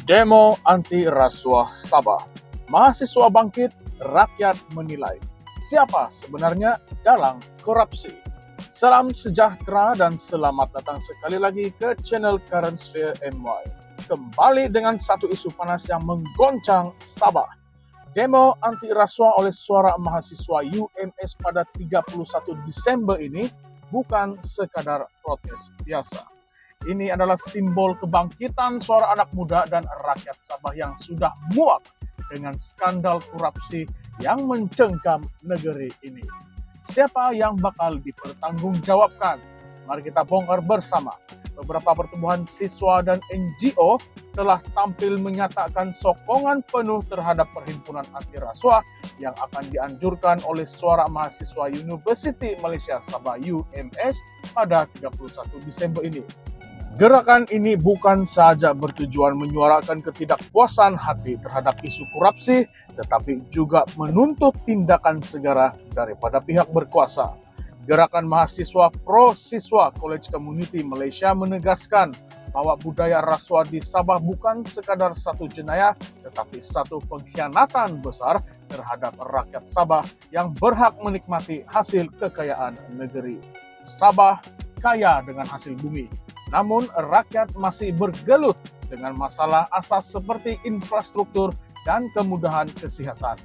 Demo anti rasuah Sabah. Mahasiswa bangkit, rakyat menilai. Siapa sebenarnya dalang korupsi? Salam sejahtera dan selamat datang sekali lagi ke channel Current Sphere MY. Kembali dengan satu isu panas yang menggoncang Sabah. Demo anti rasuah oleh suara mahasiswa UMS pada 31 Desember ini bukan sekadar protes biasa. Ini adalah simbol kebangkitan suara anak muda dan rakyat Sabah yang sudah muak dengan skandal korupsi yang mencengkam negeri ini. Siapa yang bakal dipertanggungjawabkan? Mari kita bongkar bersama. Beberapa pertumbuhan siswa dan NGO telah tampil menyatakan sokongan penuh terhadap perhimpunan anti rasuah yang akan dianjurkan oleh suara mahasiswa University Malaysia Sabah UMS pada 31 Desember ini. Gerakan ini bukan saja bertujuan menyuarakan ketidakpuasan hati terhadap isu korupsi, tetapi juga menuntut tindakan segera daripada pihak berkuasa. Gerakan mahasiswa pro siswa College Community Malaysia menegaskan bahwa budaya rasuah di Sabah bukan sekadar satu jenayah, tetapi satu pengkhianatan besar terhadap rakyat Sabah yang berhak menikmati hasil kekayaan negeri. Sabah kaya dengan hasil bumi. Namun rakyat masih bergelut dengan masalah asas seperti infrastruktur dan kemudahan kesehatan.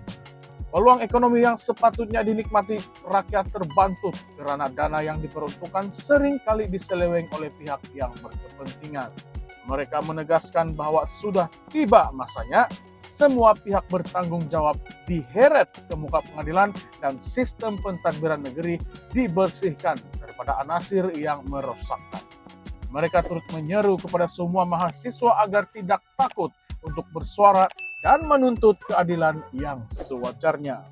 Peluang ekonomi yang sepatutnya dinikmati rakyat terbantut karena dana yang diperuntukkan seringkali diseleweng oleh pihak yang berkepentingan. Mereka menegaskan bahwa sudah tiba masanya semua pihak bertanggung jawab diheret ke muka pengadilan dan sistem pentadbiran negeri dibersihkan daripada anasir yang merosakkan. Mereka turut menyeru kepada semua mahasiswa agar tidak takut untuk bersuara dan menuntut keadilan yang sewajarnya.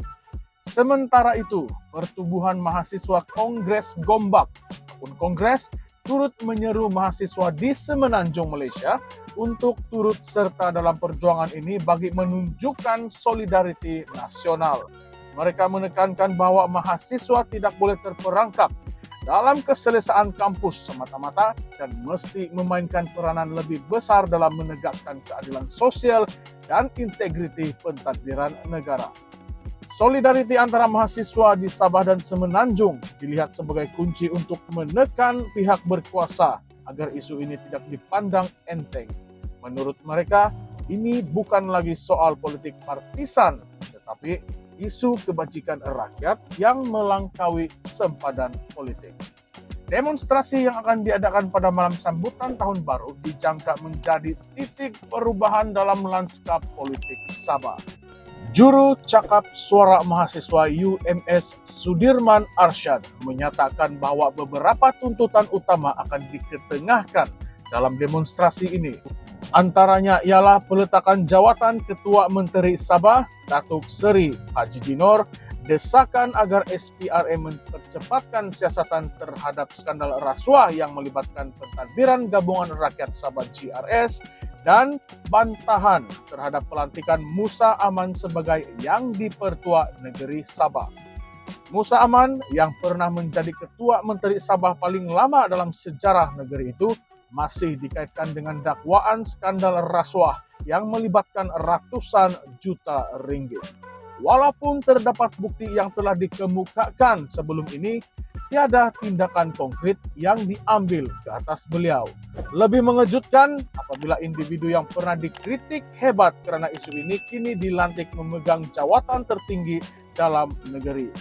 Sementara itu, pertubuhan mahasiswa Kongres Gombak ataupun Kongres turut menyeru mahasiswa di Semenanjung Malaysia untuk turut serta dalam perjuangan ini bagi menunjukkan solidariti nasional. Mereka menekankan bahwa mahasiswa tidak boleh terperangkap dalam keselesaan kampus semata-mata dan mesti memainkan peranan lebih besar dalam menegakkan keadilan sosial dan integriti pentadbiran negara. Solidariti antara mahasiswa di Sabah dan Semenanjung dilihat sebagai kunci untuk menekan pihak berkuasa agar isu ini tidak dipandang enteng. Menurut mereka, ini bukan lagi soal politik partisan, tetapi isu kebajikan rakyat yang melangkaui sempadan politik. Demonstrasi yang akan diadakan pada malam sambutan tahun baru dijangka menjadi titik perubahan dalam lanskap politik Sabah. Juru cakap suara mahasiswa UMS Sudirman Arsyad menyatakan bahwa beberapa tuntutan utama akan diketengahkan dalam demonstrasi ini. Antaranya ialah peletakan jawatan Ketua Menteri Sabah, Datuk Seri Haji Dinor, desakan agar SPRM mempercepatkan siasatan terhadap skandal rasuah yang melibatkan pentadbiran Gabungan Rakyat Sabah GRS, dan bantahan terhadap pelantikan Musa Aman sebagai Yang di-Pertua Negeri Sabah. Musa Aman yang pernah menjadi Ketua Menteri Sabah paling lama dalam sejarah negeri itu masih dikaitkan dengan dakwaan skandal rasuah yang melibatkan ratusan juta ringgit. Walaupun terdapat bukti yang telah dikemukakan sebelum ini, tiada tindakan konkret yang diambil ke atas beliau. Lebih mengejutkan apabila individu yang pernah dikritik hebat karena isu ini kini dilantik memegang jawatan tertinggi dalam negeri.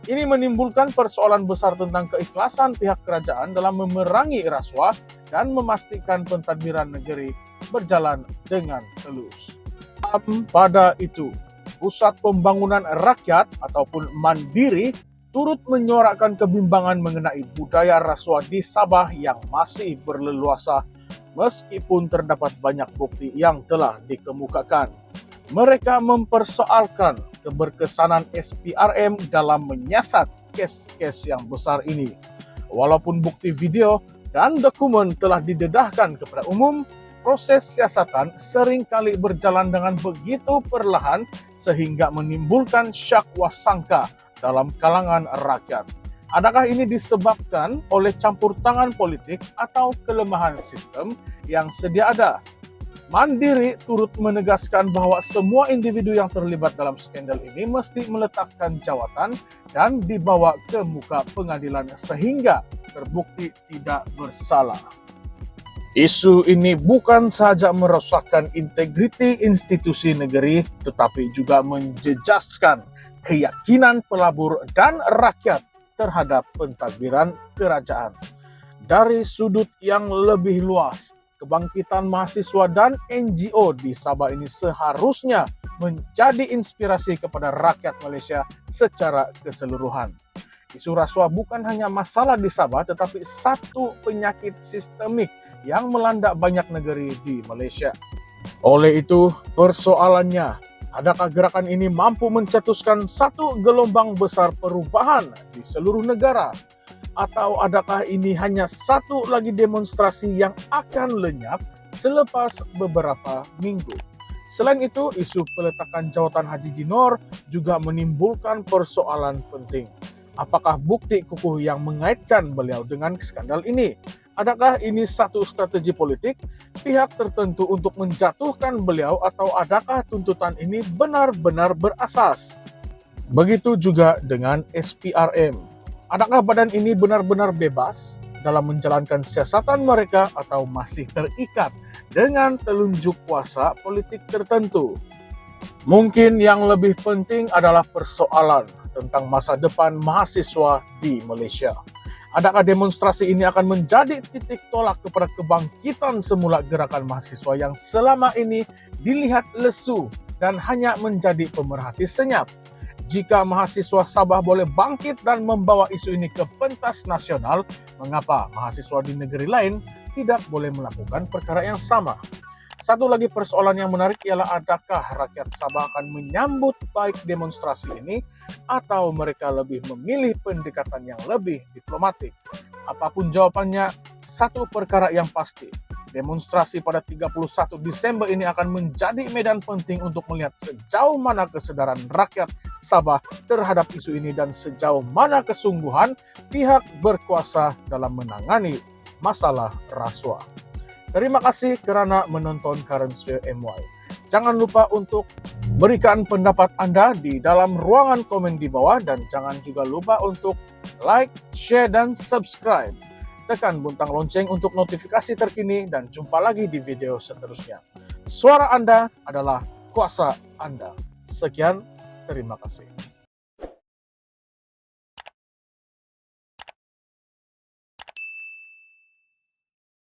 Ini menimbulkan persoalan besar tentang keikhlasan pihak kerajaan dalam memerangi rasuah dan memastikan pentadbiran negeri berjalan dengan telus. Pada itu, Pusat Pembangunan Rakyat ataupun Mandiri turut menyuarakan kebimbangan mengenai budaya rasuah di Sabah yang masih berleluasa meskipun terdapat banyak bukti yang telah dikemukakan. Mereka mempersoalkan keberkesanan SPRM dalam menyiasat kes-kes yang besar ini. Walaupun bukti video dan dokumen telah didedahkan kepada umum, proses siasatan seringkali berjalan dengan begitu perlahan sehingga menimbulkan syak wasangka dalam kalangan rakyat. Adakah ini disebabkan oleh campur tangan politik atau kelemahan sistem yang sedia ada? Mandiri turut menegaskan bahwa semua individu yang terlibat dalam skandal ini mesti meletakkan jawatan dan dibawa ke muka pengadilan sehingga terbukti tidak bersalah. Isu ini bukan saja merosakkan integriti institusi negeri, tetapi juga menjejaskan keyakinan pelabur dan rakyat terhadap pentadbiran kerajaan. Dari sudut yang lebih luas, kebangkitan mahasiswa dan NGO di Sabah ini seharusnya menjadi inspirasi kepada rakyat Malaysia secara keseluruhan. Isu rasuah bukan hanya masalah di Sabah, tetapi satu penyakit sistemik yang melanda banyak negeri di Malaysia. Oleh itu, persoalannya, adakah gerakan ini mampu mencetuskan satu gelombang besar perubahan di seluruh negara? Atau adakah ini hanya satu lagi demonstrasi yang akan lenyap selepas beberapa minggu? Selain itu, isu peletakan jawatan Haji Jinor juga menimbulkan persoalan penting. Apakah bukti kukuh yang mengaitkan beliau dengan skandal ini? Adakah ini satu strategi politik pihak tertentu untuk menjatuhkan beliau, atau adakah tuntutan ini benar-benar berasas? Begitu juga dengan SPRM. Adakah badan ini benar-benar bebas dalam menjalankan siasatan mereka atau masih terikat dengan telunjuk kuasa politik tertentu? Mungkin yang lebih penting adalah persoalan tentang masa depan mahasiswa di Malaysia. Adakah demonstrasi ini akan menjadi titik tolak kepada kebangkitan semula gerakan mahasiswa yang selama ini dilihat lesu dan hanya menjadi pemerhati senyap? Jika mahasiswa Sabah boleh bangkit dan membawa isu ini ke pentas nasional, mengapa mahasiswa di negeri lain tidak boleh melakukan perkara yang sama? Satu lagi persoalan yang menarik ialah adakah rakyat Sabah akan menyambut baik demonstrasi ini atau mereka lebih memilih pendekatan yang lebih diplomatik. Apapun jawabannya, satu perkara yang pasti, demonstrasi pada 31 Desember ini akan menjadi medan penting untuk melihat sejauh mana kesadaran rakyat Sabah terhadap isu ini dan sejauh mana kesungguhan pihak berkuasa dalam menangani masalah rasuah. Terima kasih kerana menonton Current Sphere MY. Jangan lupa untuk berikan pendapat Anda di dalam ruangan komen di bawah, dan jangan juga lupa untuk like, share, dan subscribe. Tekan butang lonceng untuk notifikasi terkini dan jumpa lagi di video seterusnya. Suara Anda adalah kuasa Anda. Sekian, terima kasih.